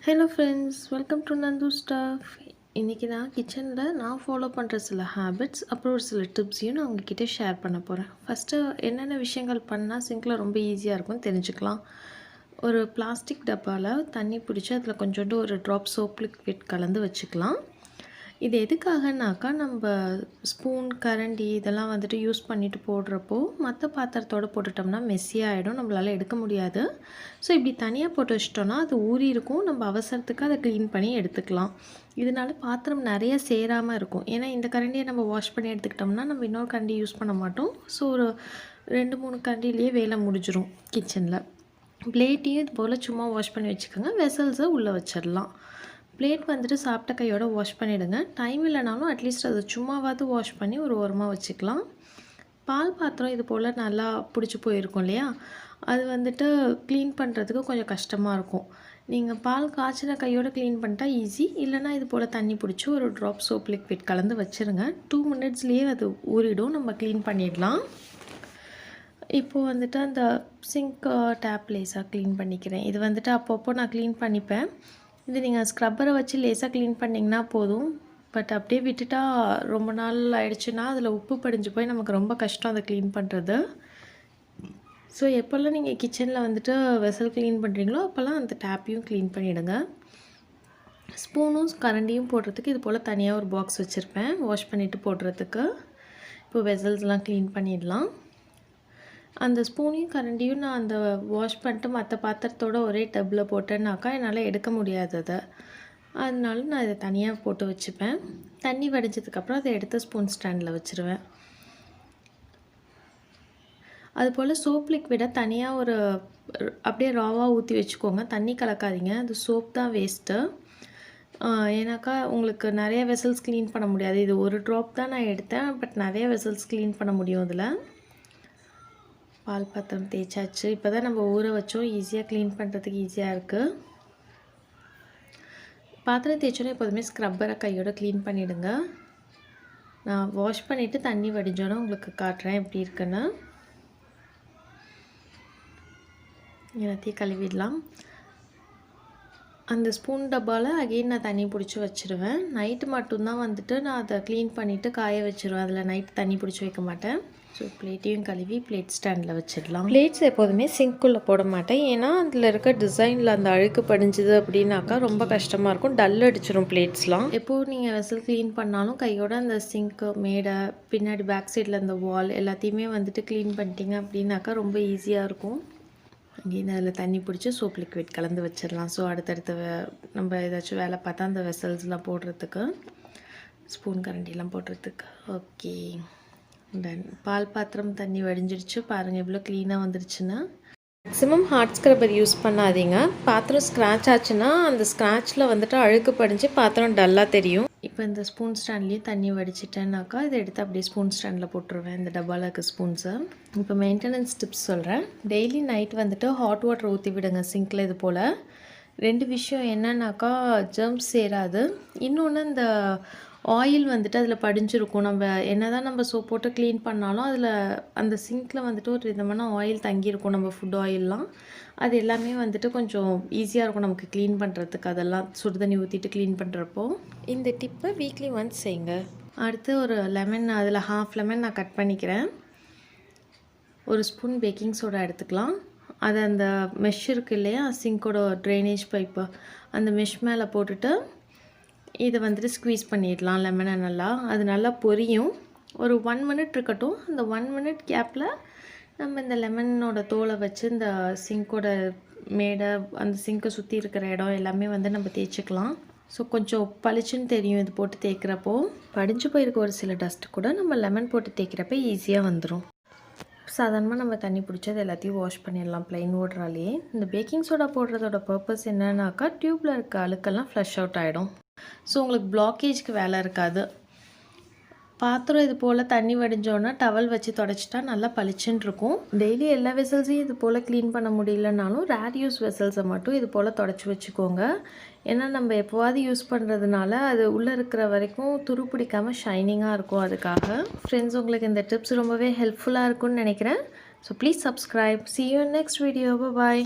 Hello friends, welcome to Nandhu Stuff. இன்றைக்கி நான் கிச்சனில் நான் ஃபாலோ பண்ணுற சில ஹேபிட்ஸ் அப்புறம் ஒரு சில டிப்ஸையும் நான் உங்ககிட்ட ஷேர் பண்ண போகிறேன். ஃபஸ்ட்டு என்னென்ன விஷயங்கள் பண்ணால் சிங்கில் ரொம்ப ஈஸியாக இருக்கும்னு தெரிஞ்சுக்கலாம். ஒரு பிளாஸ்டிக் டப்பாவில் தண்ணி பிடிச்சி அதில் கொஞ்சோண்டு ஒரு ட்ராப் சோப் லிக்விட் கலந்து வச்சுக்கலாம். இது எதுக்காகனாக்கா நம்ம ஸ்பூன் கரண்டி இதெல்லாம் வந்துட்டு யூஸ் பண்ணிவிட்டு போடுறப்போ மற்ற பாத்திரத்தோடு போட்டுட்டோம்னா மெஸ்ஸியாக ஆகிடும், நம்மளால் எடுக்க முடியாது. ஸோ இப்படி தனியாக போட்டு வச்சிட்டோன்னா அது ஊறி இருக்கும், நம்ம அவசரத்துக்கு அதை க்ளீன் பண்ணி எடுத்துக்கலாம். இதனால பாத்திரம் நிறைய சேராமல் இருக்கும். ஏன்னா இந்த கரண்டியை நம்ம வாஷ் பண்ணி எடுத்துக்கிட்டோம்னா நம்ம இன்னொரு கரண்டி யூஸ் பண்ண மாட்டோம். ஸோ ஒரு 2-3 கரண்டிலேயே வேலை முடிஞ்சிடும். கிச்சனில் பிளேட்டையும் இது போல் சும்மா வாஷ் பண்ணி வச்சுக்கோங்க, வெசல்ஸை உள்ளே வச்சிடலாம். பிளேட் வந்துட்டு சாப்பிட்ட கையோடு வாஷ் பண்ணிவிடுங்க. டைம் இல்லைனாலும் அட்லீஸ்ட் அதை சும்மாவாவது வாஷ் பண்ணி ஒரு ஓரமாக வச்சுக்கலாம். பால் பாத்திரம் இது போல் நல்லா பிடிச்சி போயிருக்கும் இல்லையா, அது வந்துட்டு க்ளீன் பண்ணுறதுக்கு கொஞ்சம் கஷ்டமாக இருக்கும். நீங்கள் பால் காய்ச்சின கையோடு க்ளீன் பண்ணிட்டா ஈஸி. இல்லைனா இது போல் தண்ணி பிடிச்சி ஒரு ட்ராப் சோப் லிக்விட் கலந்து வச்சுருங்க. 2 மினிட்ஸ்லேயே அது ஊறிடும், நம்ம க்ளீன் பண்ணிடலாம். இப்போது வந்துட்டு அந்த சிங்க் டேப் லேஸாக க்ளீன் பண்ணிக்கிறேன். இது வந்துட்டு அப்பப்போ நான் க்ளீன் பண்ணிப்பேன். இது நீங்கள் ஸ்க்ரப்பரை வச்சு லேசாக க்ளீன் பண்ணிங்கன்னா போதும். பட் அப்படியே விட்டுட்டா ரொம்ப நாள் ஆயிடுச்சுன்னா அதில் உப்பு படிஞ்சு போய் நமக்கு ரொம்ப கஷ்டம் அதை க்ளீன் பண்ணுறது. ஸோ எப்போல்லாம் நீங்கள் கிச்சனில் வந்துட்டு வெசல் க்ளீன் பண்ணுறீங்களோ அப்போல்லாம் அந்த டேப்பையும் க்ளீன் பண்ணிவிடுங்க. ஸ்பூனும் கரண்டியும் போடுறதுக்கு இது போல் தனியாக ஒரு பாக்ஸ் வச்சுருப்பேன் வாஷ் பண்ணிவிட்டு போடுறதுக்கு. இப்போ வெசல்ஸ்லாம் க்ளீன் பண்ணிடலாம். அந்த ஸ்பூனையும் கரண்டியும் நான் அந்த வாஷ் பண்ணிட்டு மற்ற பாத்திரத்தோடு ஒரே டப்பில் போட்டேன்னாக்கா என்னால் எடுக்க முடியாது அதை. அதனால நான் இதை தனியாக போட்டு வச்சுப்பேன். தண்ணி வடிஞ்சதுக்கப்புறம் அதை எடுத்து ஸ்பூன் ஸ்டாண்டில் வச்சுருவேன். அதுபோல் சோப் லிக்விடை தனியாக ஒரு அப்படியே ராவாக ஊற்றி வச்சுக்கோங்க, தண்ணி கலக்காதீங்க. அது சோப் தான் வேஸ்ட்டு. ஏன்னாக்கா உங்களுக்கு நிறைய வெசல்ஸ் க்ளீன் பண்ண முடியாது. இது ஒரு ட்ராப் தான் நான் எடுத்தேன், பட் நிறைய வெசல்ஸ் க்ளீன் பண்ண முடியும் இதில். பால் பாத்திரம் தேய்ச்சாச்சு. இப்போ தான் நம்ம ஊற வச்சோம், ஈஸியாக க்ளீன் பண்ணுறதுக்கு ஈஸியாக இருக்குது. பாத்திரம் தேய்ச்சோன்னா எப்போதுமே ஸ்க்ரப்பரை கையோடு க்ளீன் பண்ணிவிடுங்க. நான் வாஷ் பண்ணிவிட்டு தண்ணி வடிஞ்சோன்னா உங்களுக்கு காட்டுறேன் எப்படி இருக்குன்னு. எல்லாத்தையும் கழுவிடலாம். அந்த ஸ்பூன் டப்பாவில் அகெயின் நான் தண்ணி பிடிச்சி வச்சுருவேன். நைட்டு மட்டும்தான் வந்துட்டு நான் அதை க்ளீன் பண்ணிவிட்டு காய வச்சுருவேன். அதில் நைட்டு தண்ணி பிடிச்சி வைக்க மாட்டேன். ஸோ பிளேட்டையும் கழுவி பிளேட் ஸ்டாண்டில் வச்சிடலாம். பிளேட்ஸ் எப்போதுமே சிங்க்குள்ளே போட மாட்டேன், ஏன்னா அதில் இருக்க டிசைனில் அந்த அழுக்கு படிஞ்சுது அப்படின்னாக்கா ரொம்ப கஷ்டமாக இருக்கும், டல் அடிச்சிடும் பிளேட்ஸ்லாம். எப்போது நீங்கள் வெசல் க்ளீன் பண்ணாலும் கையோட அந்த சிங்க்கு மேடை பின்னாடி பேக் சைடில் அந்த வால் எல்லாத்தையுமே வந்துட்டு க்ளீன் பண்ணிட்டீங்க அப்படின்னாக்கா ரொம்ப ஈஸியாக இருக்கும். அங்கேயும் அதில் தண்ணி பிடிச்சி சோப் லிக்விட் கலந்து வச்சிடலாம். ஸோ அடுத்தடுத்து நம்ம ஏதாச்சும் வேலை பார்த்தா அந்த வெசல்ஸ்லாம் போடுறதுக்கு, ஸ்பூன் கரண்டிலாம் போடுறதுக்கு. Okay done. பால் பாத்திரம் தண்ணி வடிஞ்சிருச்சு பாருங்கள், எவ்வளோ க்ளீனாக வந்துருச்சுன்னா. மேக்ஸிமம் ஹார்ட் ஸ்க்ரப்பர் யூஸ் பண்ணாதீங்க. பாத்திரம் ஸ்க்ராட்ச் ஆச்சுன்னா அந்த ஸ்க்ராட்சில் வந்துட்டு அழுக்கு படிஞ்சு பாத்திரம் டல்லாக தெரியும். இப்போ இந்த ஸ்பூன் ஸ்டாண்ட்லேயும் தண்ணி வடிச்சிட்டேன்னாக்கா இதை எடுத்து அப்படியே ஸ்பூன் ஸ்டாண்டில் போட்டுருவேன், இந்த டப்பாவில் இருக்க ஸ்பூன்ஸை. இப்போ மெயின்டெனன்ஸ் டிப்ஸ் சொல்கிறேன். டெய்லி நைட் வந்துட்டு ஹாட் வாட்டர் ஊற்றி விடுங்க சிங்கில். இது போல் 2 விஷயம் என்னன்னாக்கா ஜெர்ம்ஸ் சேராது. இன்னொன்று இந்த ஆயில் வந்துட்டு அதில் படிஞ்சிருக்கும். நம்ம என்ன தான் நம்ம சோப் போட்டு க்ளீன் பண்ணாலும் அதில் அந்த சிங்கில் வந்துட்டு ஒரு விதமான ஆயில் தங்கியிருக்கும், நம்ம ஃபுட் ஆயிலெலாம். அது எல்லாமே வந்துட்டு கொஞ்சம் ஈஸியாக இருக்கும் நமக்கு க்ளீன் பண்ணுறதுக்கு, அதெல்லாம் சுடுதண்ணி ஊற்றிட்டு க்ளீன் பண்ணுறப்போ. இந்த டிப்பை வீக்லி ஒன்ஸ் செய்யுங்க. அடுத்து ஒரு லெமன், அதில் ½ லெமன் நான் கட் பண்ணிக்கிறேன். ஒரு ஸ்பூன் பேக்கிங் சோடா எடுத்துக்கலாம். அதை அந்த மெஷ் இருக்குது இல்லையா, சிங்கோட ட்ரைனேஜ் பைப்பு, அந்த மெஷ் மேலே போட்டுட்டு இதை வந்துட்டு ஸ்க்வீஸ் பண்ணிடலாம் லெமனை நல்லா. அது நல்லா பொரியும். ஒரு 1 மினிட் இருக்கட்டும். அந்த 1 மினிட் கேப்பில் நம்ம இந்த லெமனோட தோலை வச்சு இந்த சிங்கோட மேடை, அந்த சிங்கை சுற்றி இருக்கிற இடம் எல்லாமே வந்து நம்ம தேய்ச்சிக்கலாம். ஸோ கொஞ்சம் பளிச்சுன்னு தெரியும் இது போட்டு தேய்க்கிறப்போ. படிஞ்சு போயிருக்க ஒரு சில டஸ்ட்டு கூட நம்ம லெமன் போட்டு தேய்க்கிறப்ப ஈஸியாக வந்துடும். சாதாரணமாக நம்ம தண்ணி பிடிச்சது எல்லாத்தையும் வாஷ் பண்ணிடலாம் ப்ளைன் வாட்டராலேயே. இந்த பேக்கிங் சோடா போடுறதோட பர்பஸ் என்னன்னாக்கா டியூப்பில் இருக்க அழுக்கெல்லாம் ஃப்ளஷ் அவுட் ஆகிடும். ஸோ உங்களுக்கு பிளாக்கேஜ்க்கு வேலை இருக்காது. பாத்திரம் இது போல் தண்ணி வடிஞ்சோன்னா டவல் வச்சு தொடச்சிட்டா நல்லா பளிச்சுன்னு இருக்கும். டெய்லி எல்லா வெசல்ஸையும் இது போல் க்ளீன் பண்ண முடியலனாலும் ரேர் யூஸ் வெசல்ஸை மட்டும் இது போல் தொடச்சி வச்சுக்கோங்க. ஏன்னா நம்ம எப்போவாது யூஸ் பண்ணுறதுனால அது உள்ளே இருக்கிற வரைக்கும் துரு பிடிக்காமல் ஷைனிங்காக இருக்கும். அதுக்காக ஃப்ரெண்ட்ஸ், உங்களுக்கு இந்த டிப்ஸ் ரொம்பவே ஹெல்ப்ஃபுல்லாக இருக்கும்னு நினைக்கிறேன். So please subscribe. See you in next video. Bye bye.